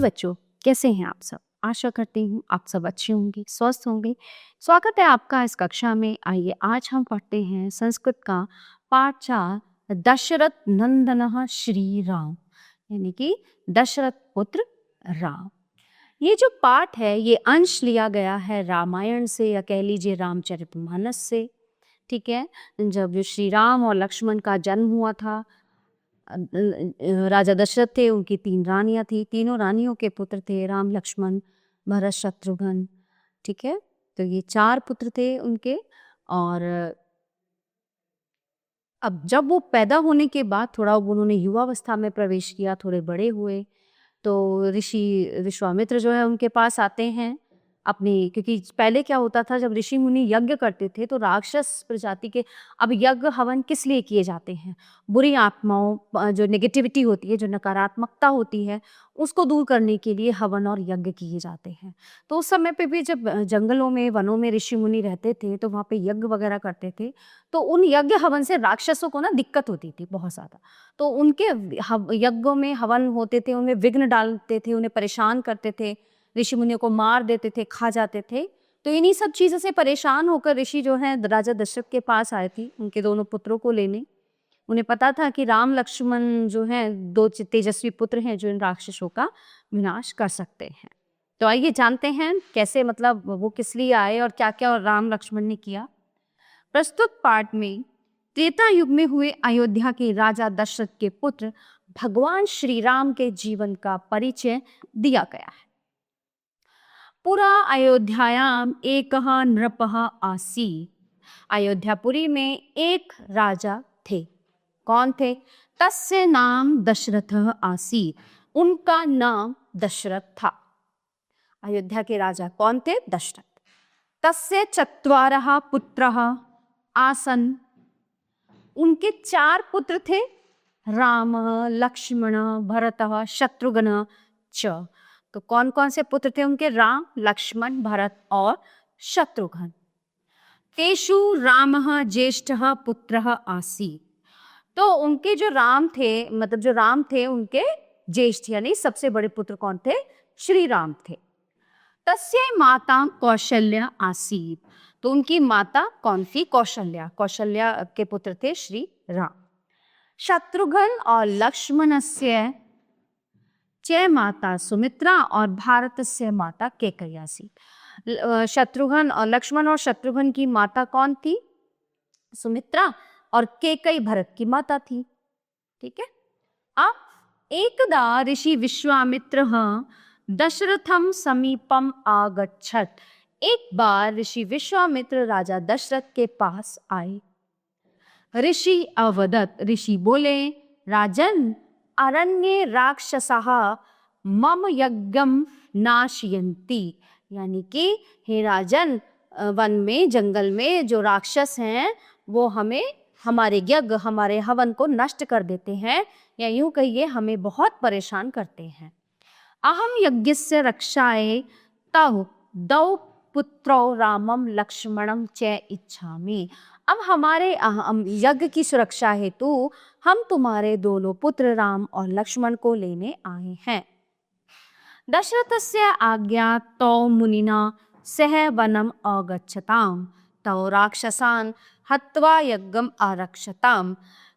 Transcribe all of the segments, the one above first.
बच्चों, कैसे हैं आप सब? आशा करती हूँ आप सब अच्छे होंगे, स्वस्थ होंगे। स्वागत है आपका इस कक्षा में। आइए आज हम पढ़ते हैं संस्कृत का पाठ 4 दशरथ नंदनः श्री राम, यानी कि दशरथ पुत्र राम। ये जो पाठ है ये अंश लिया गया है रामायण से या कह लीजिए रामचरितमानस से। ठीक है, जब श्री राम और लक्ष्मण का जन्म हुआ था, राजा दशरथ थे, उनकी 3 रानियां थी। तीनों रानियों के पुत्र थे राम, लक्ष्मण, भरत, शत्रुघ्न। ठीक है, तो ये 4 पुत्र थे उनके। और अब जब वो पैदा होने के बाद थोड़ा उन्होंने युवावस्था में प्रवेश किया, थोड़े बड़े हुए, तो ऋषि विश्वामित्र जो है उनके पास आते हैं अपनी, क्योंकि पहले क्या होता था जब ऋषि मुनि यज्ञ करते थे तो राक्षस प्रजाति के, अब यज्ञ हवन किस लिए किए जाते हैं? बुरी आत्माओं, जो नेगेटिविटी होती है, जो नकारात्मकता होती है, उसको दूर करने के लिए हवन और यज्ञ किए जाते हैं। तो उस समय पे भी जब जंगलों में, वनों में ऋषि मुनि रहते थे तो वहाँ पे यज्ञ वगैरह करते थे, तो उन यज्ञ हवन से राक्षसों को ना दिक्कत होती थी बहुत ज़्यादा। तो उनके यज्ञों में हवन होते थे, उनमें विघ्न डालते थे, उन्हें परेशान करते थे, ऋषि मुनियों को मार देते थे, खा जाते थे। तो इन्हीं सब चीज़ों से परेशान होकर ऋषि जो है राजा दशरथ के पास आए थे उनके दोनों पुत्रों को लेने। उन्हें पता था कि राम लक्ष्मण जो हैं 2 तेजस्वी पुत्र हैं जो इन राक्षसों का विनाश कर सकते हैं। तो आइए जानते हैं कैसे, मतलब वो किस लिए आए और क्या-क्या राम लक्ष्मण ने किया। प्रस्तुत पाठ में त्रेता युग में हुए अयोध्या के राजा दशरथ के पुत्र भगवान श्री राम के जीवन का परिचय दिया गया है। पुरा अयोध्यायाम एकः नृपः आसीत्। अयोध्यापुरी में एक राजा थे। कौन थे? तस्य नाम दशरथः आसीत्। उनका नाम दशरथ था। अयोध्या के राजा कौन थे? दशरथ। तस्य चत्वारः पुत्रः आसन्। उनके 4 पुत्र थे, राम, लक्ष्मण, भरत, शत्रुघ्न च। तो कौन कौन से पुत्र थे उनके? राम, लक्ष्मण, भरत और शत्रुघ्न। तेषु रामः ज्येष्ठः पुत्रः आसीत्। तो उनके जो राम थे, मतलब जो राम थे उनके ज्येष्ठ यानी सबसे बड़े पुत्र कौन थे? श्री राम थे। तस्य माता कौशल्या आसीत्। तो उनकी माता कौन थी? कौशल्या। कौशल्या के पुत्र थे श्री राम। शत्रुघ्न और लक्ष्मणस्य च माता सुमित्रा और भारतस्य माता कैकेयी आसीत्। शत्रुघ्न और लक्ष्मण और शत्रुघ्न की माता कौन थी? सुमित्रा। और कैकेयी भरत की माता थी। ठीक है। अब एकदा ऋषि विश्वामित्रः दशरथं समीपम आगच्छत्। एक बार ऋषि विश्वामित्र राजा दशरथ के पास आए। ऋषि अवदत्, ऋषि बोले, राजन, अरण्ये राक्षसः मम यज्ञम नाशयन्ति। यानी कि हे राजन, वन में, जंगल में जो राक्षस हैं वो हमें, हमारे यज्ञ, हमारे हवन को नष्ट कर देते हैं, या यूं कहिए हमें बहुत परेशान करते हैं। अहम यज्ञस्य रक्षाये तौ दौ पुत्रौ रामम लक्ष्मणम च इच्छामि। अब हमारे यज्ञ की सुरक्षा हेतु हम तुम्हारे दोनों पुत्र राम और लक्ष्मण को लेने आए हैं। दशरथस्य आज्ञा तौ मुनिना सह वनम अगच्छताम तौ राक्षसान् हत्वा यज्ञम आरक्षताम।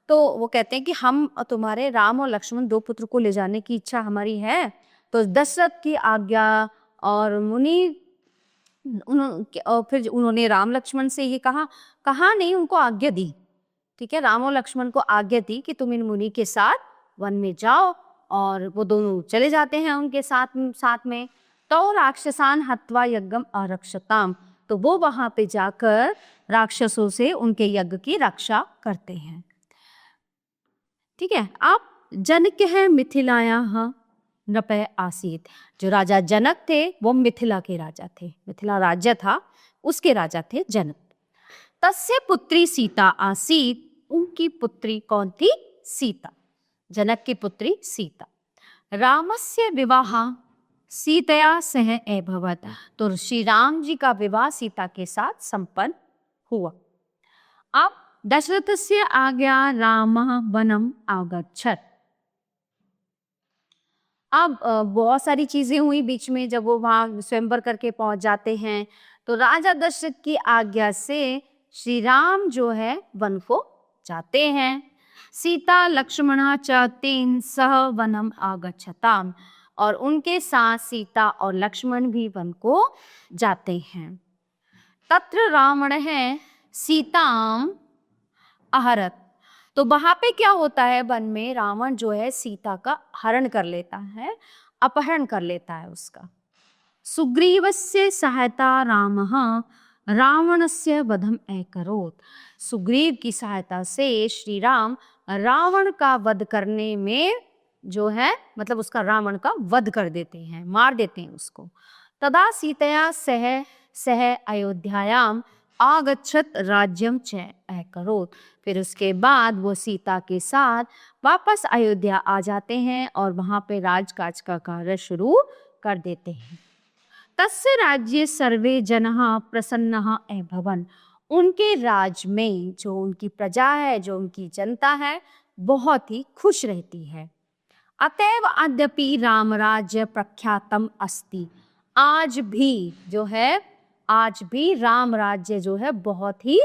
तो वो कहते हैं कि हम तुम्हारे राम और लक्ष्मण 2 पुत्र को ले जाने की इच्छा हमारी है। तो दशरथ की आज्ञा और मुनि और फिर उन्होंने राम लक्ष्मण से ये कहा नहीं, उनको आज्ञा दी। ठीक है, राम और लक्ष्मण को आज्ञा दी कि तुम इन मुनि के साथ वन में जाओ, और वो दोनों चले जाते हैं उनके साथ में। तो राक्षसान हत्वा यज्ञम आरक्षताम। तो वो वहां पे जाकर राक्षसों से उनके यज्ञ की रक्षा करते हैं। ठीक है। आप जनक है मिथिलायाः नृपः आसीत्। जो राजा जनक थे वो मिथिला के राजा थे, मिथिला राज्य था, उसके राजा थे जनक। तस्य पुत्री सीता आसीत्। उनकी पुत्री कौन थी? सीता। जनक की पुत्री सीता। रामस्य विवाह सीतया सह अभवत्। तो श्री राम जी का विवाह सीता के साथ संपन्न हुआ। अब दशरथस्य आज्ञा रामः वनम आगच्छत्। अब बहुत सारी चीज़ें हुई बीच में जब वो वहाँ स्वयंवर करके पहुँच जाते हैं, तो राजा दशरथ की आज्ञा से श्री राम जो है वन को जाते हैं। सीता लक्ष्मणा च तेन सह वनम आगच्छताम, और उनके साथ सीता और लक्ष्मण भी वन को जाते हैं। तत्र रावण है सीताम आहरत, तो वहां पे क्या होता है, वन में रावण जो है सीता का हरण कर लेता है, अपहरण कर लेता है उसका। सुग्रीवस्य सहायता रामः रावणस्य वधम अकरोत्, सुग्रीव की सहायता से श्री राम रावण का वध करने में जो है मतलब उसका रावण का वध कर देते हैं, मार देते हैं उसको। तदा सीतया सह सह अयोध्यायाम आगच्छत राज्यम च अकरोत्, फिर उसके बाद वो सीता के साथ वापस अयोध्या आ जाते हैं और वहां पे राजकाज का कार्य शुरू कर देते हैं। तस्य राज्ये सर्वे जनः प्रसन्नः अभवन्, उनके राज में जो उनकी प्रजा है, जो उनकी जनता है, बहुत ही खुश रहती है। अतएव अद्यपि रामराज्य प्रख्यातम अस्ति, आज भी जो है, आज भी राम राज्य जो है बहुत ही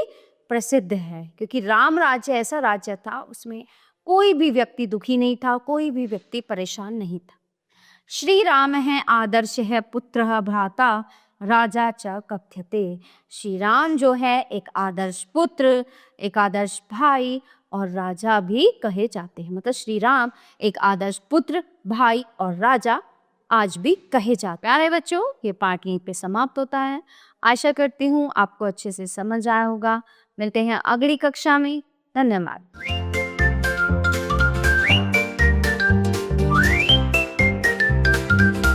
प्रसिद्ध है, क्योंकि राम राज्य ऐसा राज्य था उसमें कोई भी व्यक्ति दुखी नहीं था, कोई भी व्यक्ति परेशान नहीं था। श्री राम है आदर्श है पुत्र भ्राता राजा च कथ्यते, श्री राम जो है एक आदर्श पुत्र, एक आदर्श भाई और राजा भी कहे जाते हैं। मतलब श्री राम एक आदर्श पुत्र, भाई और राजा आज भी कहे जाते हैं। प्यारे बच्चों, ये पाठ यहीं पे समाप्त होता है। आशा करती हूँ आपको अच्छे से समझ आया होगा। मिलते हैं अगली कक्षा में। धन्यवाद।